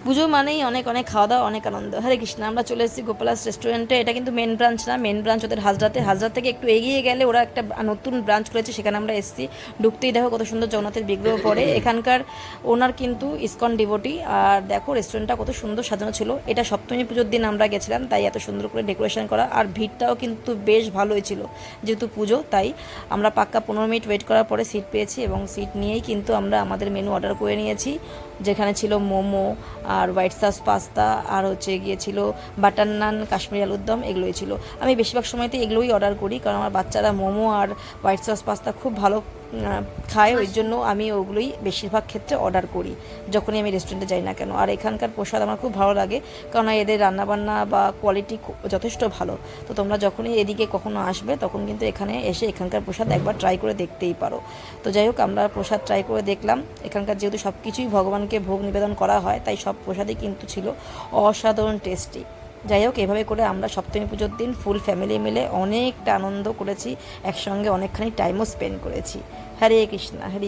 পুজো মানেই অনেক অনেক খাওয়া দাওয়া, অনেক আনন্দ। হরে কৃষ্ণ। আমরা চলে এসেছি গোপালাস রেস্টুরেন্টে। এটা কিন্তু মেন ব্রাঞ্চ না, মেন ব্রাঞ্চ ওদের হাজরাতে। হাজরা থেকে একটু এগিয়ে গেলে ওরা একটা নতুন ব্রাঞ্চ খুলেছে, সেখানে আমরা এসেছি। ঢুকতেই দেখো কত সুন্দর জগন্নাথের বিগ্রহ পড়ে। এখানকার ওনার কিন্তু ইসকন ডিভোটি। আর দেখো রেস্টুরেন্টটা কত সুন্দর সাজানো ছিল। এটা সপ্তমী পুজোর দিন আমরা গেছিলাম, তাই এত সুন্দর করে ডেকোরেশন করা। আর ভিড়টাও কিন্তু বেশ ভালোই ছিল, যেহেতু পুজো তাই। আমরা পাক্কা 15 মিনিট ওয়েট করার পরে সিট পেয়েছি, এবং সিট নিয়েই কিন্তু আমরা আমাদের মেনু অর্ডার করে নিয়েছি, যেখানে ছিল মোমো আর হোয়াইট সস পাস্তা, আর হচ্ছে গিয়েছিল বাটার নান, কাশ্মীরি আলুর দম, এগুলোই ছিল। আমি বেশিরভাগ সময়তে এগুলোই অর্ডার করি, কারণ আমার বাচ্চারা মোমো আর হোয়াইট সস পাস্তা খুব ভালো খায়, ওই জন্য আমি ওগুলোই বেশিরভাগ ক্ষেত্রে অর্ডার করি যখনই আমি রেস্টুরেন্টে যাই না কেন। আর এখানকার প্রসাদ আমার খুব ভালো লাগে, কারণ এদের রান্নাবান্না বা কোয়ালিটি যথেষ্ট ভালো। তো তোমরা যখনই এদিকে কখনো আসবে তখন কিন্তু এখানে এসে এখানকার প্রসাদ একবার ট্রাই করে দেখতেই পারো। তো যাই হোক, আমরা প্রসাদ ট্রাই করে দেখলাম। এখানকার যেহেতু সব কিছুই ভগবানকে ভোগ নিবেদন করা হয়, তাই সব প্রসাদই কিন্তু ছিল অসাধারণ টেস্টি। যাই হোক, এভাবে করে আমরা সপ্তমী পুজোর দিন ফুল ফ্যামিলি মিলে অনেকটা আনন্দ করেছি, একসঙ্গে অনেকখানি টাইমও স্পেন্ড করেছি। হরে কৃষ্ণা, হরে।